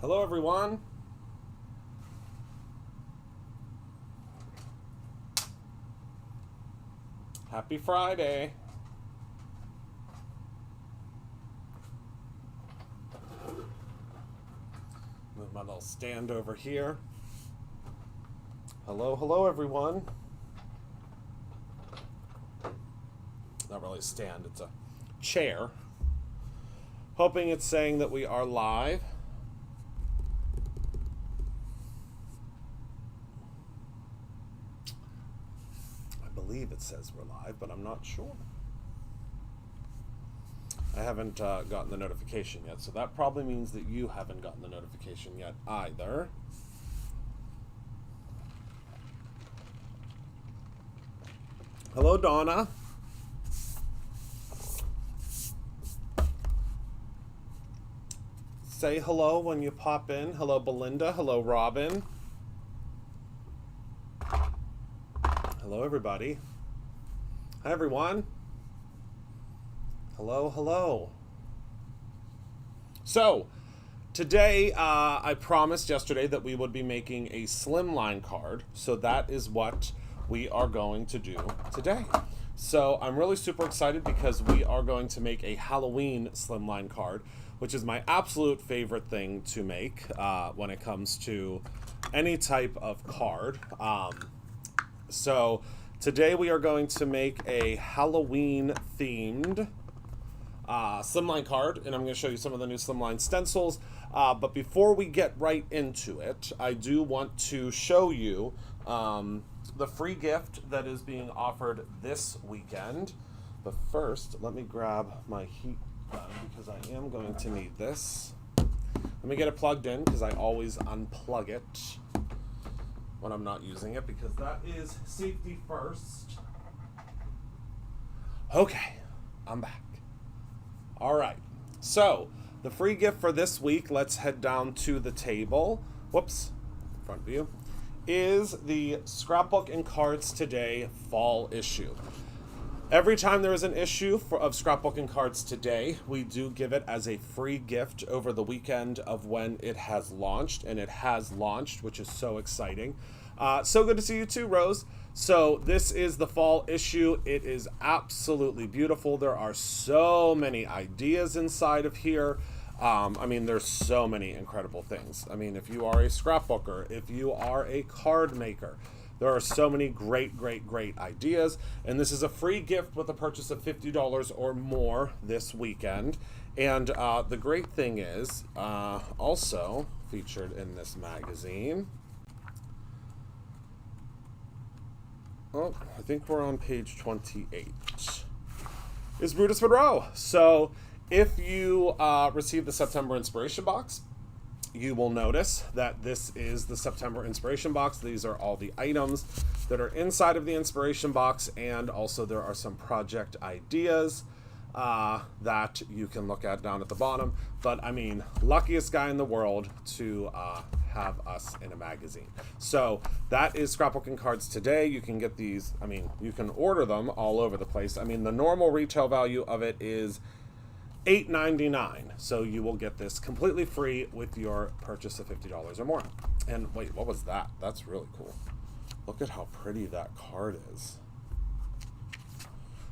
Hello, everyone. Happy Friday. Move my little stand over here. Hello, everyone. Not really a stand, it's a chair. Hoping it's saying that we are live. I believe it says we're live, but I'm not sure. I haven't gotten the notification yet, so that probably means that you haven't gotten the notification yet either. Hello, Donna. Say hello when you pop in. Hello, Belinda. Hello, Robin. Hello, everybody. Hi, everyone. Hello. So, today, I promised yesterday that we would be making a slimline card. So that is what we are going to do today. So I'm really super excited because we are going to make a Halloween slimline card, which is my absolute favorite thing to make when it comes to any type of card. So today we are going to make a Halloween themed slimline card, and I'm going to show you some of the new slimline stencils. But before we get right into it, I do want to show you the free gift that is being offered this weekend. But first, let me grab my heat gun because I am going to need this. Let me get it plugged in because I always unplug it when I'm not using it because that is safety first. Okay, I'm back. All right, so the free gift for this week, let's head down to the table. Whoops, front view. Is the Scrapbook and Cards Today fall issue. Every time there is an issue of Scrapbook and Cards Today, we do give it as a free gift over the weekend of when it has launched, and it has launched, which is so exciting. So good to see you too, Rose. So this is the fall issue. It is absolutely beautiful. There are so many ideas inside of here. I mean, there's so many incredible things. I mean, if you are a scrapbooker, if you are a card maker, there are so many great ideas. And this is a free gift with a purchase of $50 or more this weekend. And the great thing is, also featured in this magazine, oh, I think we're on page 28, is Brutus Monroe. So if you receive the September Inspiration Box, you will notice that this is the September Inspiration Box. These are all the items that are inside of the Inspiration Box, and also there are some project ideas that you can look at down at the bottom. But I mean, luckiest guy in the world to have us in a magazine. So that is Scrapbook and Cards Today. You can get these, I mean, you can order them all over the place. I mean, the normal retail value of it is $8.99. So you will get this completely free with your purchase of $50 or more. And wait, what was that? That's really cool. Look at how pretty that card is.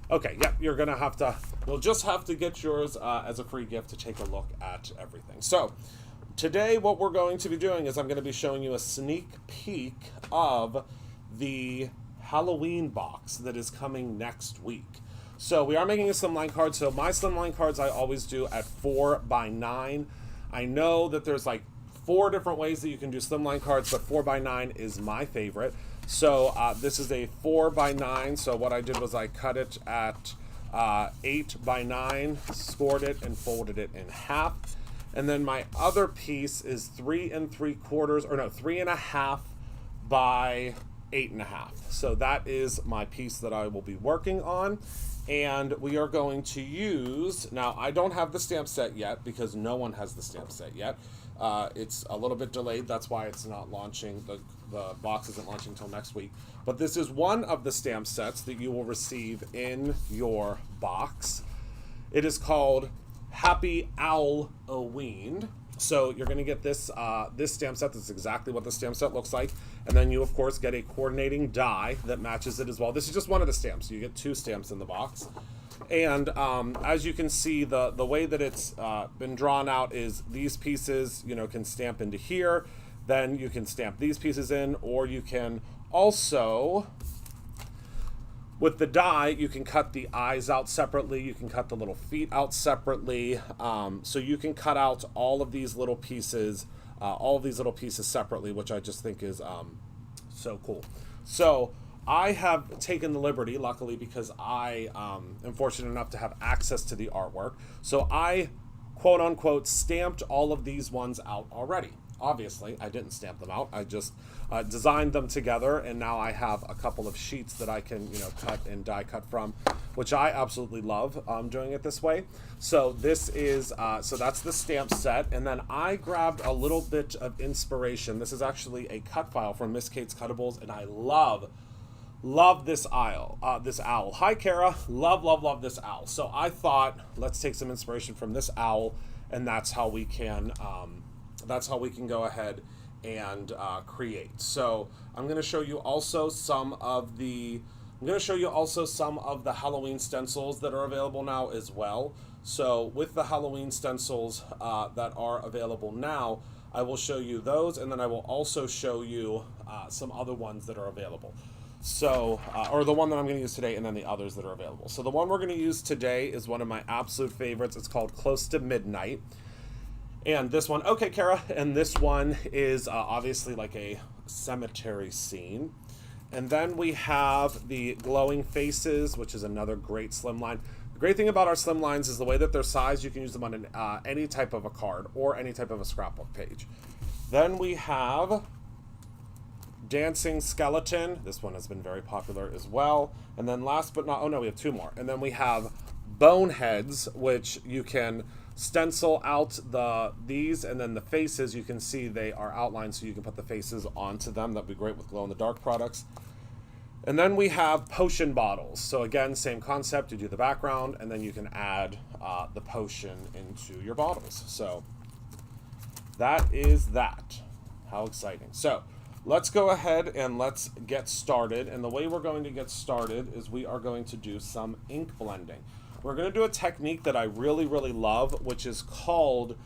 Okay, yep, you're gonna have to, you'll just have to get yours as a free gift to take a look at everything. So today what we're going to be doing is I'm gonna be showing you a sneak peek of the Halloween box that is coming next week. So we are making a slimline card. So my slimline cards I always do at 4x9. I know that there's like 4 different ways that you can do slimline cards, but 4x9 is my favorite. So this is a 4x9. So what I did was I cut it at 8x9, scored it, and folded it in half. And then my other piece is 3 3.5 by 8.5. So that is my piece that I will be working on. And we are going to use, now I don't have the stamp set yet because no one has the stamp set yet. It's a little bit delayed, that's why it's not launching, the box isn't launching until next week. But this is one of the stamp sets that you will receive in your box. It is called Happy Owl-O-Ween. So you're going to get this this stamp set. This is exactly what the stamp set looks like. And then you, of course, get a coordinating die that matches it as well. This is just one of the stamps. You get 2 stamps in the box. And as you can see, the way that it's been drawn out is these pieces, you know, can stamp into here. Then you can stamp these pieces in, or you can also, with the die, you can cut the eyes out separately. You can cut the little feet out separately. So you can cut out all of these little pieces, separately, which I just think is so cool. So I have taken the liberty, luckily, because I am fortunate enough to have access to the artwork. So I, quote unquote, stamped all of these ones out already. Obviously, I didn't stamp them out. I just designed them together, and now I have a couple of sheets that I can, you know, cut and die cut from, which I absolutely love doing it this way. So this is, so that's the stamp set, and then I grabbed a little bit of inspiration. This is actually a cut file from Miss Kate's Cuttables, and I love this owl. Hi, Kara. Love this owl. So I thought, let's take some inspiration from this owl, and that's how we can go ahead and create. So I'm going to show you also some of the Halloween stencils that are available now as well. So with the Halloween stencils that are available now, I will show you those, and then I will also show you some other ones that are available. So, or the one that I'm going to use today, and then the others that are available. So the one we're going to use today is one of my absolute favorites. It's called Close to Midnight. And this one, okay, Kara, and this one is obviously like a cemetery scene. And then we have the Glowing Faces, which is another great slimline. The great thing about our slimlines is the way that they're sized, you can use them on any type of a card or any type of a scrapbook page. Then we have Dancing Skeleton. This one has been very popular as well. And then last but not, oh no, we have 2 more. And then we have Boneheads, which you can stencil out these, and then the faces, you can see they are outlined, so you can put the faces onto them. That'd be great with glow-in-the-dark products. And then we have potion bottles. So again, same concept. You do the background, and then you can add the potion into your bottles. So that is that. How exciting. So let's go ahead and let's get started. And the way we're going to get started is we are going to do some ink blending. We're going to do a technique that I really love, which is called,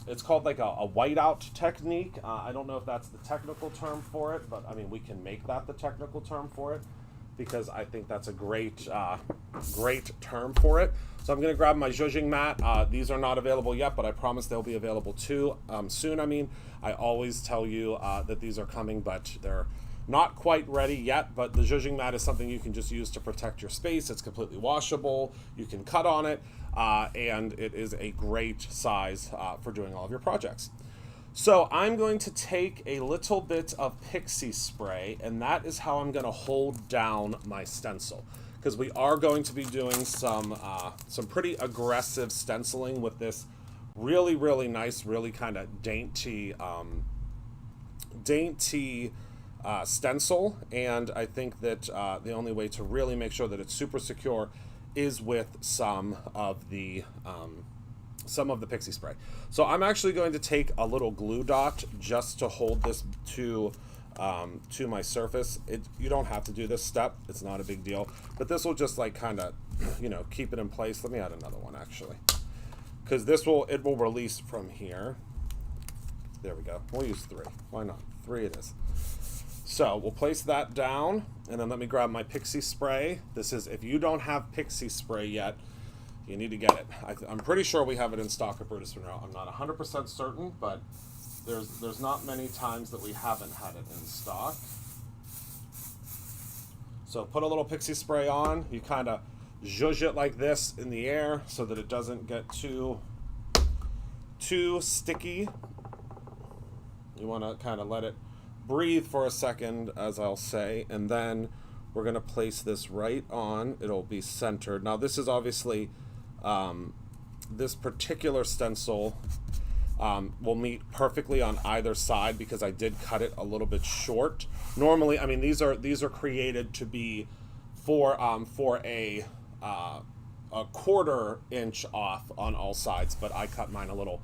it's called like a whiteout technique. I don't know if that's the technical term for it, but I mean, we can make that the technical term for it, because I think that's a great term for it. So I'm going to grab my zhuzhing mat. These are not available yet, but I promise they'll be available too soon. I mean, I always tell you that these are coming, but they're not quite ready yet. But the zhuzhing mat is something you can just use to protect your space. It's completely washable. You can cut on it, and it is a great size for doing all of your projects. So I'm going to take a little bit of Pixie Spray, and that is how I'm going to hold down my stencil, because we are going to be doing some pretty aggressive stenciling with this really nice, really kind of dainty stencil. And I think that the only way to really make sure that it's super secure is with some of the Pixie Spray. So I'm actually going to take a little glue dot just to hold this to my surface. You don't have to do this step. It's not a big deal. But this will just like kind of, you know, keep it in place. Let me add another one actually, because it will release from here. There we go. We'll use 3. Why not? 3 it is. So we'll place that down, and then let me grab my Pixie Spray. This is, if you don't have Pixie Spray yet, you need to get it. I'm pretty sure we have it in stock at Brutus Monroe. I'm not 100% certain, but there's not many times that we haven't had it in stock. So put a little Pixie Spray on. You kind of zhuzh it like this in the air so that it doesn't get too sticky. You want to kind of let it breathe for a second, as I'll say, and then we're going to place this right on. It'll be centered. Now this is obviously, this particular stencil will meet perfectly on either side because I did cut it a little bit short. Normally, I mean, these are created to be for a 1/4 inch off on all sides, but I cut mine a little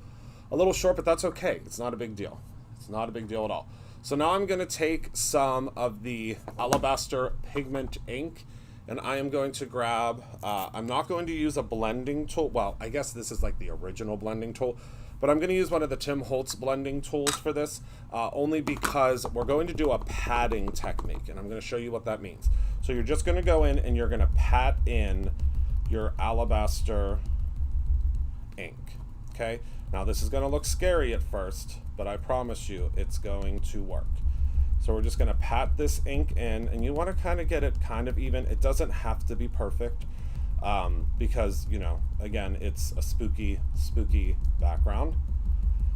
a little short, but that's okay. It's not a big deal. It's not a big deal at all. So now I'm going to take some of the Alabaster Pigment ink, and I am going to grab, I'm not going to use a blending tool. Well, I guess this is like the original blending tool, but I'm going to use one of the Tim Holtz blending tools for this, only because we're going to do a patting technique, and I'm going to show you what that means. So you're just going to go in and you're going to pat in your Alabaster ink, okay? Now this is going to look scary at first, but I promise you it's going to work. So we're just going to pat this ink in, and you want to kind of get it kind of even. It doesn't have to be perfect because, you know, again, it's a spooky background.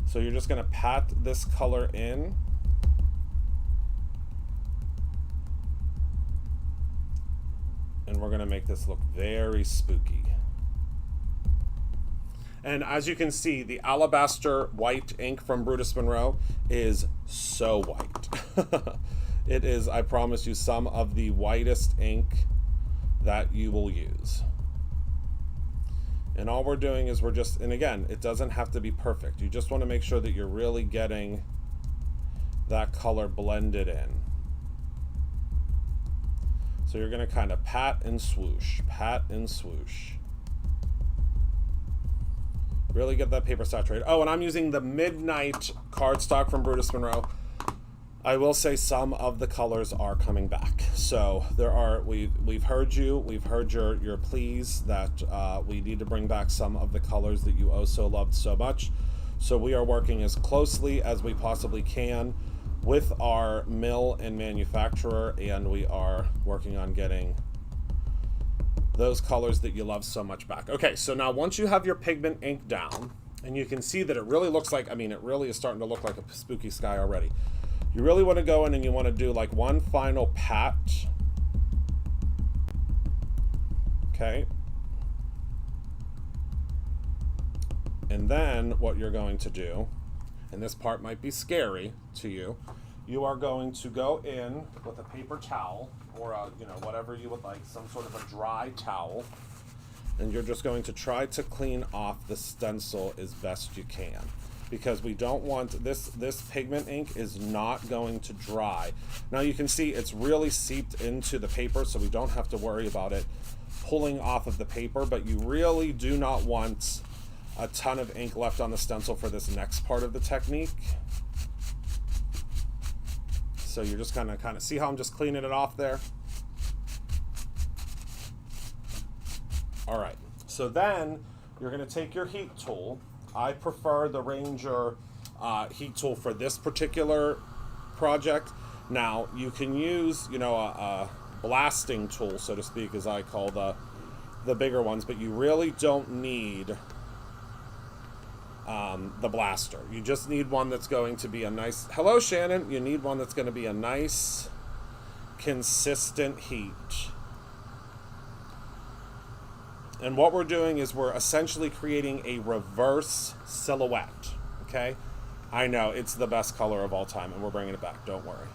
So you're just going to pat this color in. And we're going to make this look very spooky. And as you can see, the Alabaster white ink from Brutus Monroe is so white. It is, I promise you, some of the whitest ink that you will use. And all we're doing is we're just, and again, it doesn't have to be perfect. You just want to make sure that you're really getting that color blended in. So you're going to kind of pat and swoosh, pat and swoosh. Really get that paper saturated. Oh, and I'm using the Midnight cardstock from Brutus Monroe. I will say some of the colors are coming back. So there are, we've heard you, we've heard your pleas that we need to bring back some of the colors that you oh so loved so much. So we are working as closely as we possibly can with our mill and manufacturer, and we are working on getting those colors that you love so much back. Okay, so now once you have your pigment ink down, and you can see that it really looks like, I mean, it really is starting to look like a spooky sky already. You really want to go in and you want to do like one final pat. Okay. And then what you're going to do, and this part might be scary to you, you are going to go in with a paper towel or a, you know, whatever you would like, some sort of a dry towel, and you're just going to try to clean off the stencil as best you can, because we don't want this pigment ink is not going to dry. Now you can see it's really seeped into the paper, so we don't have to worry about it pulling off of the paper, but you really do not want a ton of ink left on the stencil for this next part of the technique. So you're just kind of see how I'm just cleaning it off there? All right, so then you're gonna take your heat tool. I prefer the Ranger heat tool for this particular project. Now you can use, you know, a blasting tool, so to speak, as I call the bigger ones, but you really don't need the blaster. You just need one that's going to be a nice, hello Shannon, you need one that's going to be a nice consistent heat. And what we're doing is we're essentially creating a reverse silhouette, okay? I know, it's the best color of all time, and we're bringing it back, don't worry.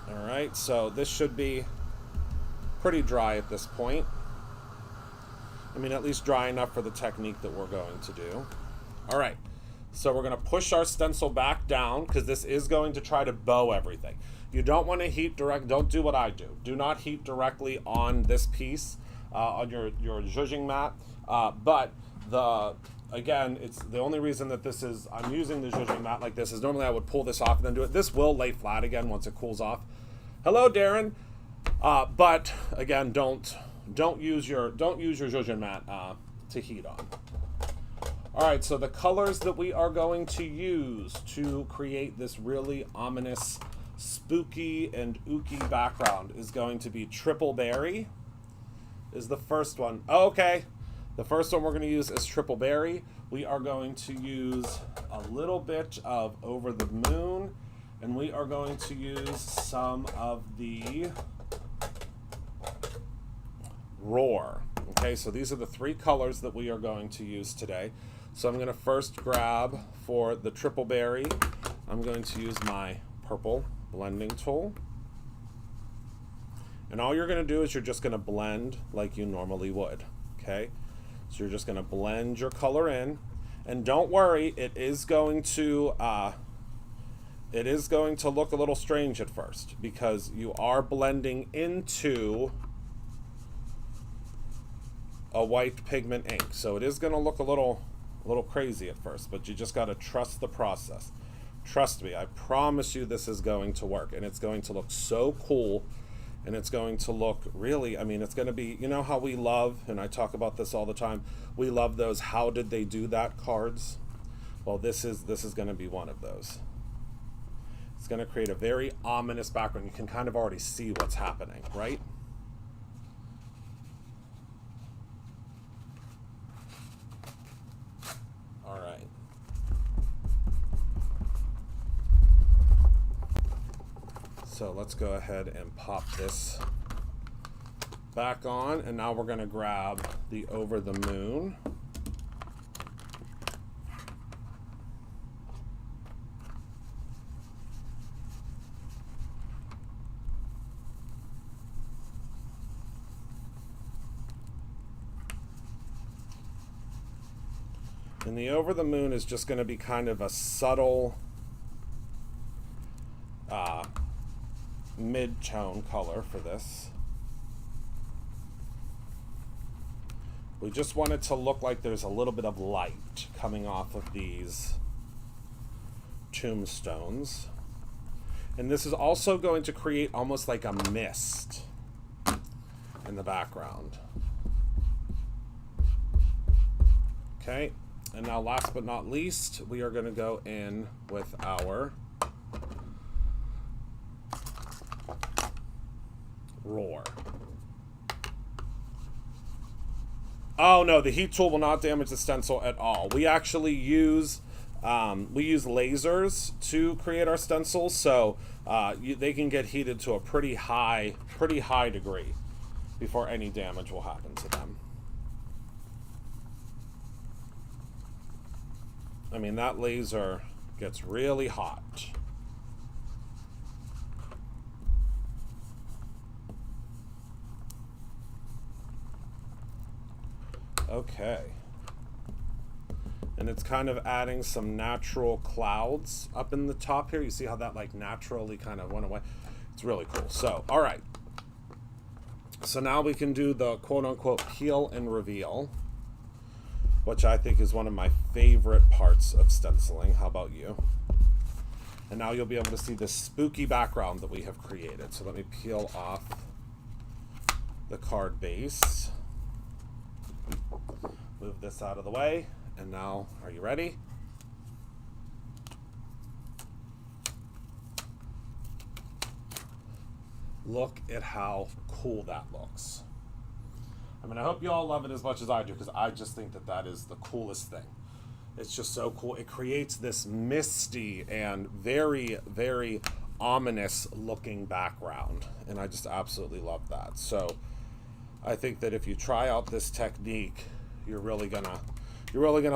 All right, so this should be pretty dry at this point. I mean, at least dry enough for the technique that we're going to do. All right, so we're going to push our stencil back down because this is going to try to bow everything. You don't want to heat direct, don't do what I do. Do not heat directly on this piece, on your zhuzhing mat. But again, it's the only reason that this is, I'm using the zhuzhing mat like this is normally I would pull this off and then do it. This will lay flat again once it cools off. Hello, Darren. But again, don't use your zhuzhing mat to heat on. All right, so the colors that we are going to use to create this really ominous, spooky and ooky background is going to be Triple Berry is the first one. Oh, okay, the first one we're going to use is Triple Berry. We are going to use a little bit of Over the Moon, and we are going to use some of the Roar. Okay, so these are the three colors that we are going to use today. So I'm going to first grab, for the Triple Berry, I'm going to use my purple blending tool. And all you're going to do is you're just going to blend like you normally would. Okay, So you're just going to blend your color in, and don't worry, it is going to look a little strange at first because you are blending into a white pigment ink. So it is going to look a little crazy at first, but you just got to trust the process. Trust me, I promise you this is going to work, and it's going to look so cool, and it's going to look really, I mean, it's going to be, you know how we love, and I talk about this all the time, we love those how did they do that cards. Well, this is going to be one of those. It's going to create a very ominous background. You can kind of already see what's happening, right? All right. So let's go ahead and pop this back on, and now we're going to grab the Over the Moon. And the Over the Moon is just going to be kind of a subtle mid-tone color for this. We just want it to look like there's a little bit of light coming off of these tombstones. And this is also going to create almost like a mist in the background. Okay, and now last but not least, we are going to go in with our Roar. Oh no, the heat tool will not damage the stencil at all. We actually use lasers to create our stencils, so they can get heated to a pretty high degree before any damage will happen to them. I mean, that laser gets really hot. Okay. And it's kind of adding some natural clouds up in the top here. You see how that like naturally kind of went away? It's really cool. So, all right. So now we can do the quote-unquote peel and reveal, which I think is one of my favorite parts of stenciling. How about you? And now you'll be able to see the spooky background that we have created. So let me peel off the card base. Move this out of the way. And now, are you ready? Look at how cool that looks. I mean, I hope you all love it as much as I do, because I just think that that is the coolest thing. It's just so cool. It creates this misty and very, very ominous looking background, and I just absolutely love that. So I think that if you try out this technique, you're really gonna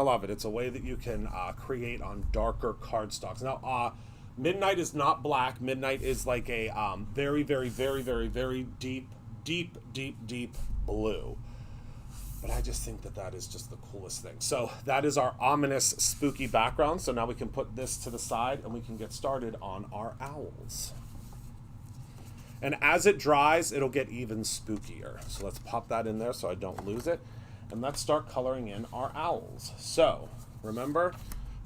love it. It's a way that you can create on darker cardstocks. Now, Midnight is not black. Midnight is like a very, very, very, very, very deep blue. But I just think that that is just the coolest thing. So that is our ominous, spooky background. So now we can put this to the side and we can get started on our owls. And as it dries, it'll get even spookier. So let's pop that in there so I don't lose it. And let's start coloring in our owls. So remember,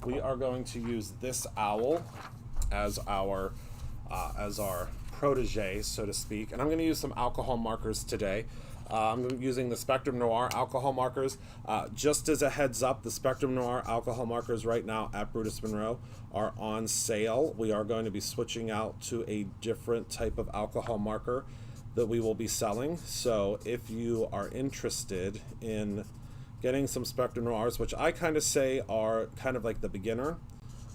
we are going to use this owl as our protege, so to speak. And I'm going to use some alcohol markers today. I'm using the Spectrum Noir alcohol markers. Just as a heads up, the Spectrum Noir alcohol markers right now at Brutus Monroe are on sale. We are going to be switching out to a different type of alcohol marker that we will be selling. So if you are interested in getting some Spectrum Noirs, which I kind of say are kind of like the beginner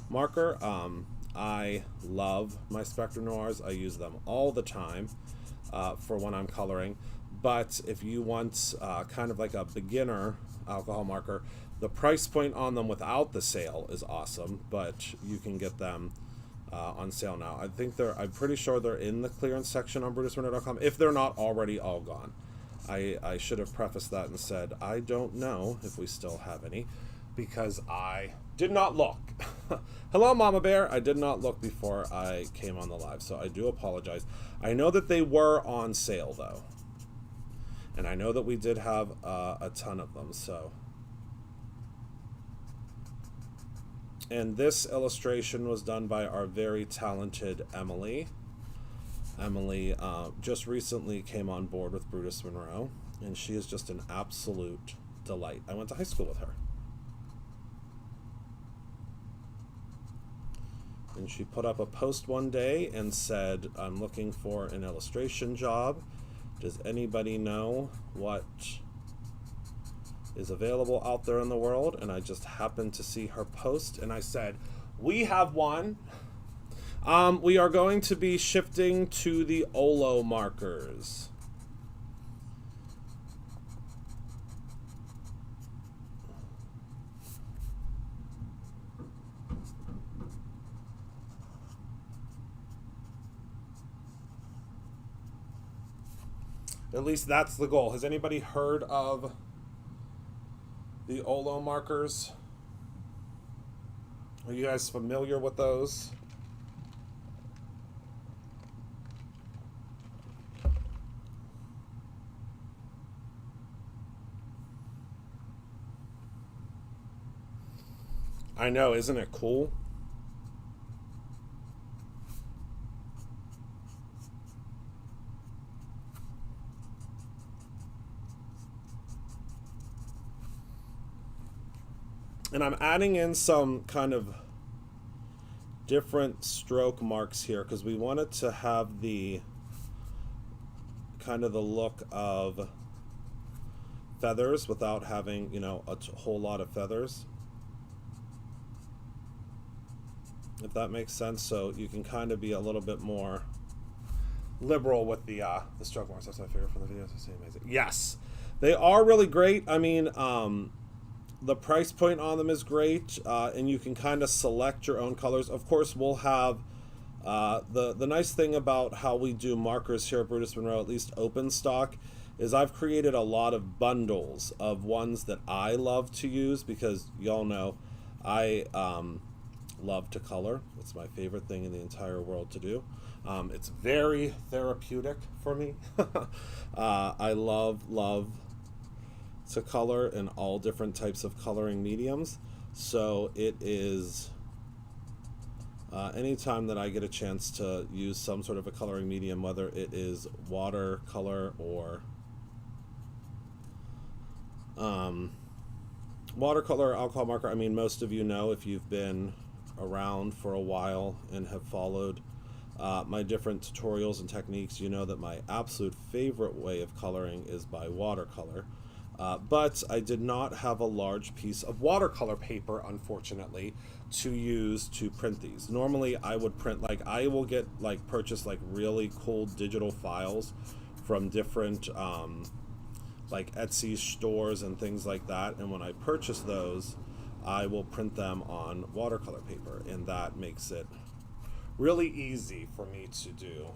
marker, I love my Spectrum Noirs. I use them all the time for when I'm coloring. But if you want kind of like a beginner alcohol marker, the price point on them without the sale is awesome, but you can get them on sale now. I'm pretty sure they're in the clearance section on BrutusMonroe.com, if they're not already all gone. I should have prefaced that and said, I don't know if we still have any, because I did not look. Hello, Mama Bear. I did not look before I came on the live, so I do apologize. I know that they were on sale, though. And I know that we did have a ton of them, so. And this illustration was done by our very talented Emily. Emily just recently came on board with Brutus Monroe, and she is just an absolute delight. I went to high school with her. And she put up a post one day and said, I'm looking for an illustration job. Does anybody know what is available out there in the world? And I just happened to see her post, and I said, we have one. We are going to be shifting to the Olo markers. At least that's the goal. Has anybody heard of the Olo markers? Are you guys familiar with those? I know, isn't it cool? And I'm adding in some kind of different stroke marks here because we wanted to have the kind of the look of feathers without having, you know, a whole lot of feathers. If that makes sense, so you can kind of be a little bit more liberal with the stroke marks. That's what I figured from the videos. It's amazing. Yes, they are really great. I mean, the price point on them is great, and you can kind of select your own colors. Of course, we'll have the nice thing about how we do markers here at Brutus Monroe, at least open stock, is I've created a lot of bundles of ones that I love to use because y'all know I love to color. It's my favorite thing in the entire world to do. It's very therapeutic for me. I love to color in all different types of coloring mediums. So it is anytime that I get a chance to use some sort of a coloring medium, whether it is watercolor or watercolor, alcohol marker. I mean, most of you know, if you've been around for a while and have followed my different tutorials and techniques, you know that my absolute favorite way of coloring is by watercolor. But I did not have a large piece of watercolor paper, unfortunately, to use to print these. Normally I would print, like, I will get, like, purchase, like, really cool digital files from different, like, Etsy stores and things like that. And when I purchase those, I will print them on watercolor paper. And that makes it really easy for me to do.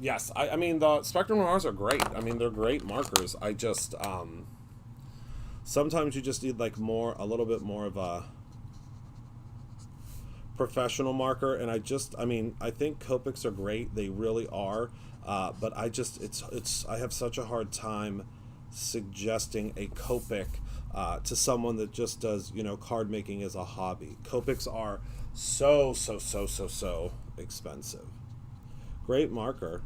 Yes, I mean, the Spectrum Noirs are great. I mean, they're great markers. I just, sometimes you just need, like, a little bit more of a professional marker. And I mean, I think Copics are great. They really are. But I have such a hard time suggesting a Copic to someone that just does, you know, card making as a hobby. Copics are so expensive. Great marker.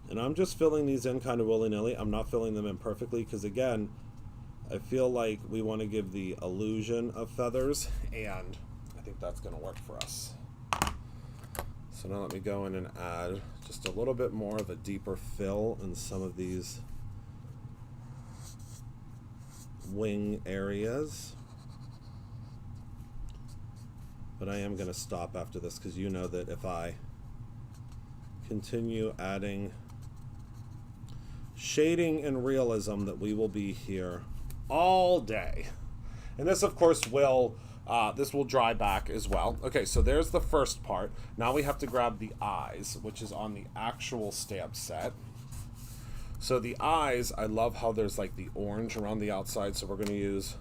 And I'm just filling these in kind of willy-nilly. I'm not filling them in perfectly because, again, I feel like we want to give the illusion of feathers, and I think that's going to work for us. So now let me go in and add just a little bit more of a deeper fill in some of these wing areas. But I am going to stop after this because you know that if I continue adding shading and realism, that we will be here all day. And this, of course, will This will dry back as well. Okay, so there's the first part. Now we have to grab the eyes, which is on the actual stamp set. So the eyes, I love how there's like the orange around the outside, so we're going to use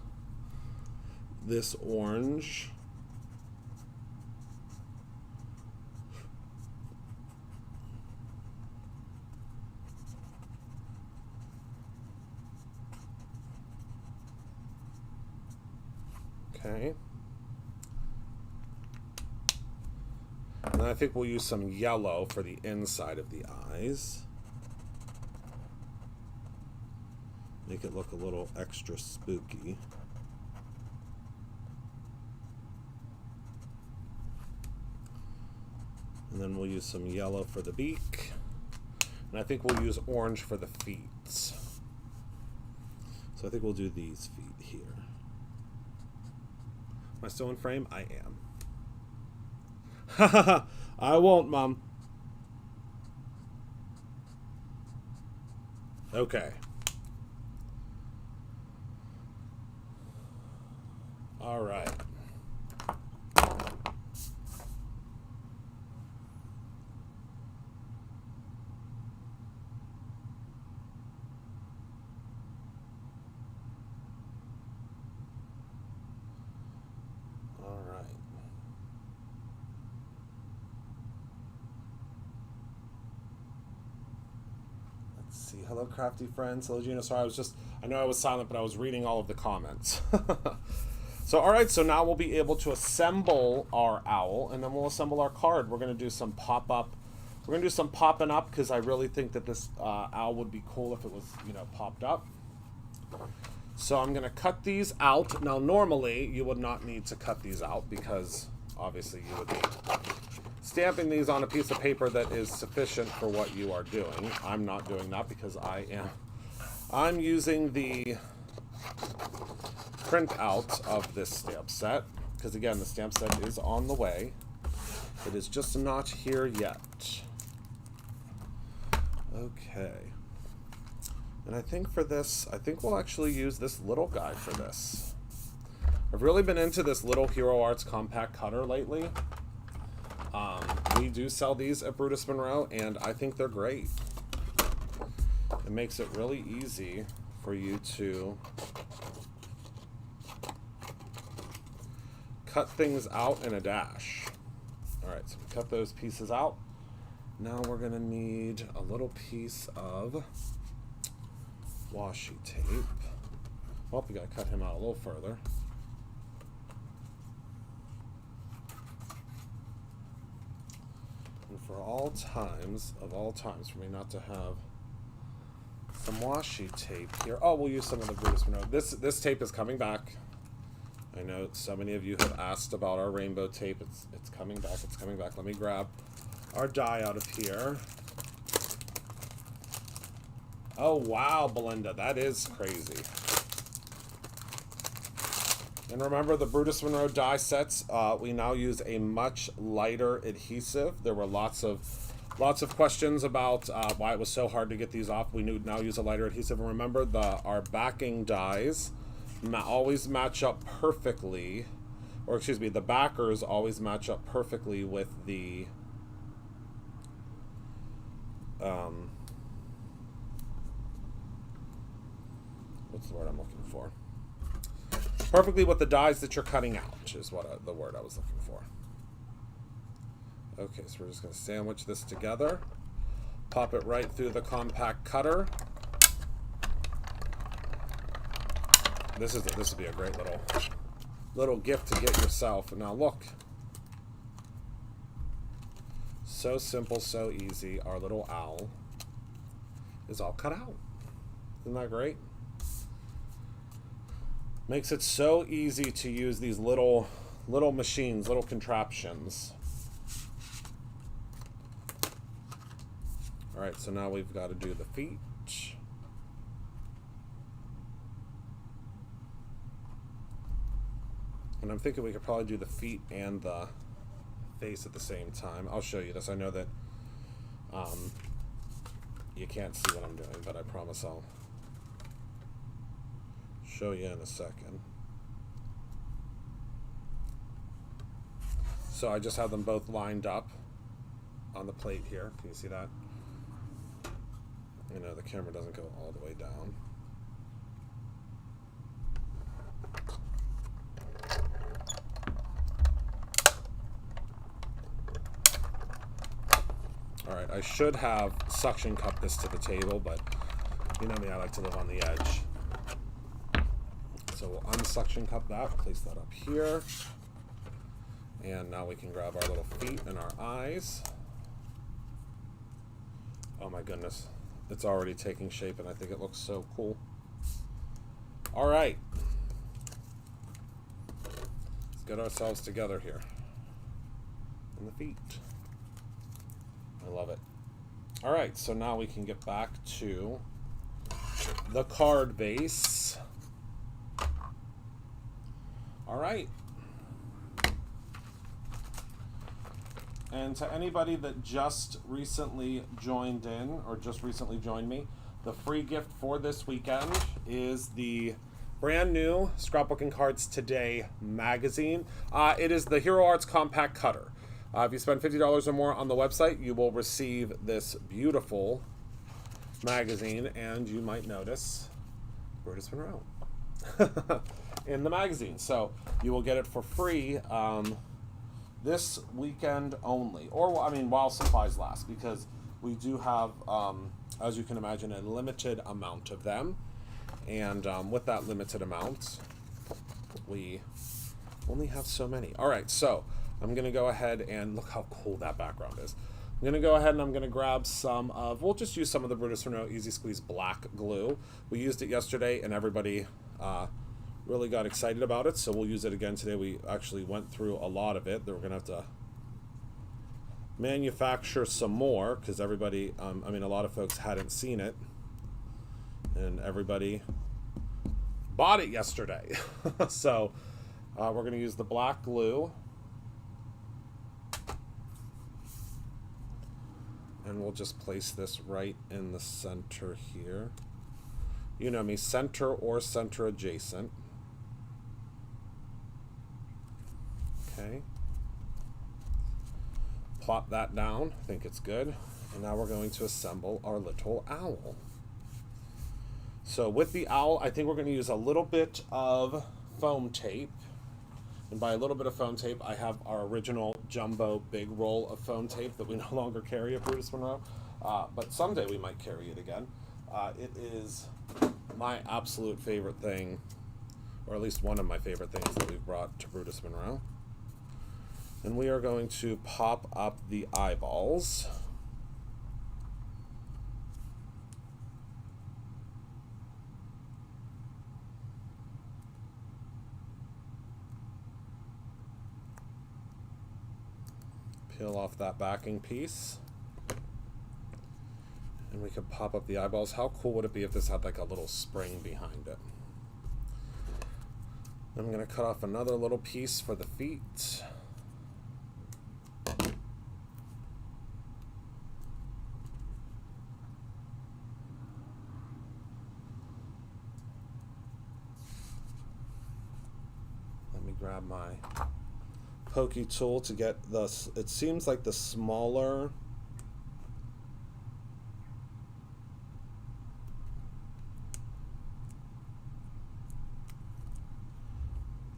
this orange. Okay. And then I think we'll use some yellow for the inside of the eyes. Make it look a little extra spooky. And then we'll use some yellow for the beak. And I think we'll use orange for the feet. So I think we'll do these feet here. Am I still in frame? I am. Haha, I won't, Mom. Okay. All right. Hello, crafty friends. Hello, Gina. Sorry, I know I was silent, but I was reading all of the comments. So, all right, so now we'll be able to assemble our owl, and then we'll assemble our card. We're going to do some pop-up. We're going to do some popping up, because I really think that this owl would be cool if it was, popped up. So I'm going to cut these out. Now, normally, you would not need to cut these out, because, obviously, you would be stamping these on a piece of paper that is sufficient for what you are doing. I'm not doing that because I'm using the print out of this stamp set, because again, the stamp set is on the way. It is just not here yet. Okay. And I think for this, we'll actually use this little guy for this. I've really been into this little Hero Arts compact cutter lately. We do sell these at Brutus Monroe, and I think they're great. It makes it really easy for you to cut things out in a dash. Alright, so we cut those pieces out. Now we're going to need a little piece of washi tape. Well, we got to cut him out a little further. And for all times, for me not to have some washi tape here. Oh, we'll use some of the Brutus Monroe. This tape is coming back. I know so many of you have asked about our rainbow tape. It's coming back. It's coming back. Let me grab our die out of here. Oh, wow, Belinda. That is crazy. And remember the Brutus Monroe die sets, we now use a much lighter adhesive. There were lots of questions about why it was so hard to get these off. We now use a lighter adhesive. And remember, our backing dies always match up perfectly, or excuse me, the backers always match up perfectly with the what's the word I'm looking for? Perfectly with the dies that you're cutting out, which is what the word I was looking for. Okay, so we're just going to sandwich this together, pop it right through the compact cutter. This would be a great little gift to get yourself. Now look, so simple, so easy. Our little owl is all cut out. Isn't that great? Makes it so easy to use these little machines, little contraptions. All right, so now we've got to do the feet. And I'm thinking we could probably do the feet and the face at the same time. I'll show you this. I know that you can't see what I'm doing, but I promise I'll show you in a second. So I just have them both lined up on the plate here. Can you see that? You know, the camera doesn't go all the way down. All right, I should have suction cup this to the table, but you know me, I like to live on the edge. So we'll unsuction cup that, place that up here. And now we can grab our little feet and our eyes. Oh my goodness, it's already taking shape and I think it looks so cool. All right, let's get ourselves together here. And the feet. I love it. All right, so now we can get back to the card base. All right. And to anybody that just recently joined in or just recently joined me, the free gift for this weekend is the brand new Scrapbooking Cards Today magazine. It is the Hero Arts Compact Cutter. If you spend $50 or more on the website, you will receive this beautiful magazine, and you might notice Brutus Monroe in the magazine. So you will get it for free this weekend only, or I mean while supplies last, because we do have, as you can imagine, a limited amount of them, and with that limited amount, we only have so many. All right, so I'm going to go ahead and look how cool that background is. I'm going to go ahead and I'm going to grab some of, we'll just use some of the Brutus Monroe Easy Squeeze black glue. We used it yesterday and everybody really got excited about it, so we'll use it again today. We actually went through a lot of it. We're going to have to manufacture some more because everybody, I mean, a lot of folks hadn't seen it and everybody bought it yesterday. So we're going to use the black glue. And we'll just place this right in the center here. You know me, center or center adjacent. Okay. Plop that down. I think it's good. And now we're going to assemble our little owl. So with the owl, I think we're going to use a little bit of foam tape. And by a little bit of foam tape, I have our original jumbo big roll of foam tape that we no longer carry at Brutus Monroe. But someday we might carry it again. It is my absolute favorite thing, or at least one of my favorite things that we've brought to Brutus Monroe. And we are going to pop up the eyeballs. Peel off that backing piece. And we could pop up the eyeballs. How cool would it be if this had like a little spring behind it? I'm going to cut off another little piece for the feet. Let me grab my pokey tool to get the, it seems like the smaller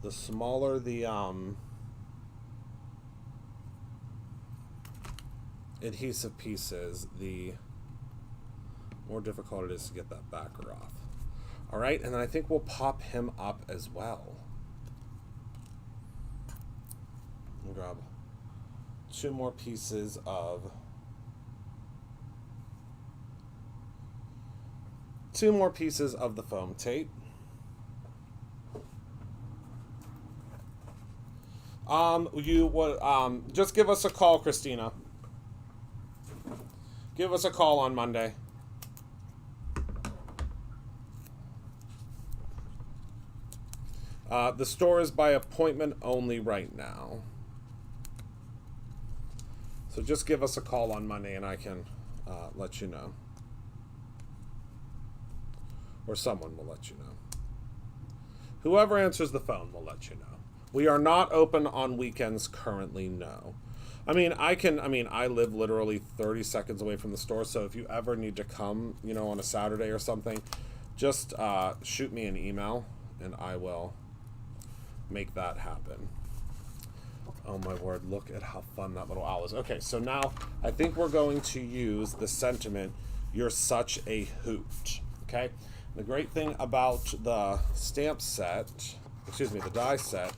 the adhesive piece is, the more difficult it is to get that backer off. All right, and then I think we'll pop him up as well. And grab two more pieces of the foam tape. Just give us a call, Christina. Give us a call on Monday. The store is by appointment only right now. So just give us a call on Monday and I can let you know. Or someone will let you know. Whoever answers the phone will let you know. We are not open on weekends currently, no. I live literally 30 seconds away from the store, so if you ever need to come, on a Saturday or something, just shoot me an email and I will make that happen. Oh my word, look at how fun that little owl is. Okay, so now I think we're going to use the sentiment, "You're such a hoot." Okay? The great thing about the the die set,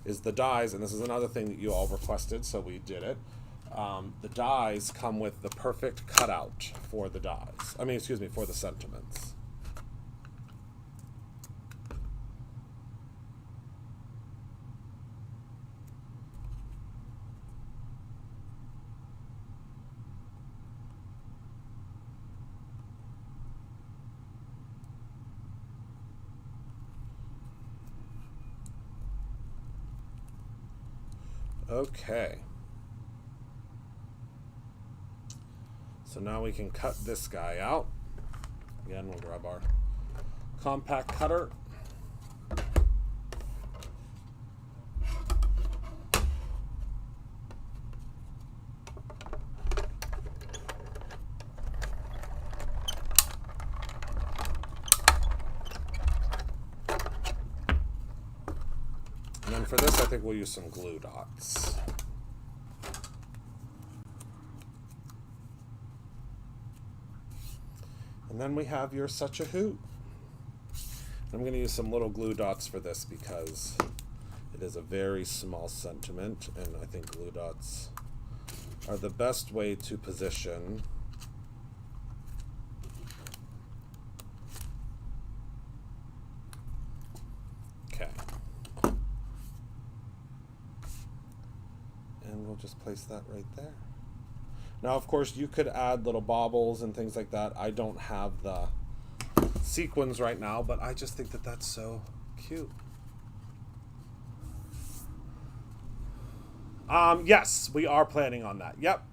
is the dies, and this is another thing that you all requested, so we did it. The dies come with the perfect cutout for the dies. For the sentiments. Okay. So now we can cut this guy out. Again, we'll grab our compact cutter. And then for this, I think we'll use some glue dots. And then we have "You're such a hoot." I'm going to use some little glue dots for this because it is a very small sentiment, and I think glue dots are the best way to position we'll just place that right there. Now, of course, you could add little baubles and things like that. I don't have the sequins right now, but I just think that that's so cute. Yes, we are planning on that. Yep.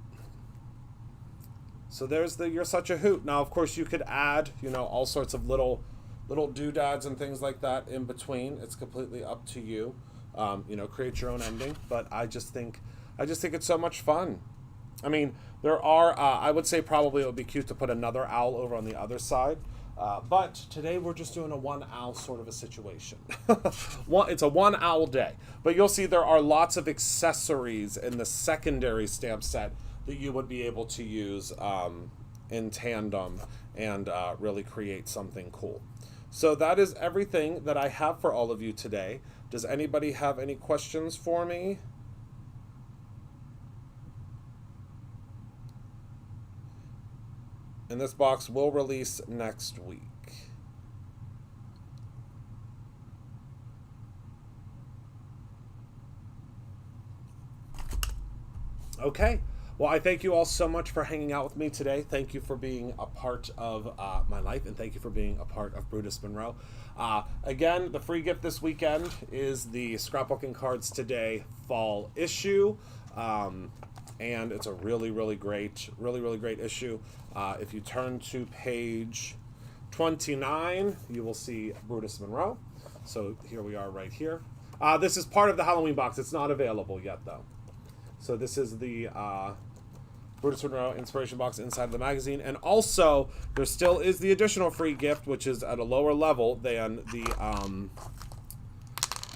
So there's the "You're such a hoot." Now, of course, you could add, all sorts of little doodads and things like that in between. It's completely up to you. Create your own ending. But I just think it's so much fun. I mean, there are, I would say probably it would be cute to put another owl over on the other side. But today we're just doing a one owl sort of a situation. It's a one owl day. But you'll see there are lots of accessories in the secondary stamp set that you would be able to use in tandem and really create something cool. So that is everything that I have for all of you today. Does anybody have any questions for me? And this box will release next week. Okay. Well, I thank you all so much for hanging out with me today. Thank you for being a part of my life, and thank you for being a part of Brutus Monroe. Again, the free gift this weekend is the Scrapbooking Cards Today fall issue. And it's a really great issue. If you turn to page 29, you will see Brutus Monroe. So here we are right here. This is part of the Halloween box. It's not available yet, though. So this is the Brutus Monroe Inspiration Box inside of the magazine. And also, there still is the additional free gift, which is at a lower level than the...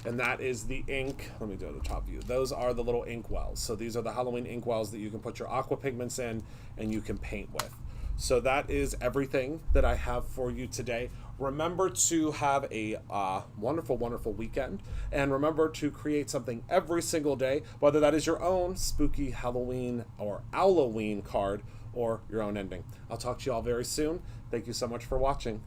and that is the ink. Let me do the top view. Those are the little ink wells. So these are the Halloween ink wells that you can put your aqua pigments in and you can paint with. So that is everything that I have for you today. Remember to have a wonderful weekend. And remember to create something every single day, whether that is your own spooky Halloween or Owloween card or your own ending. I'll talk to you all very soon. Thank you so much for watching.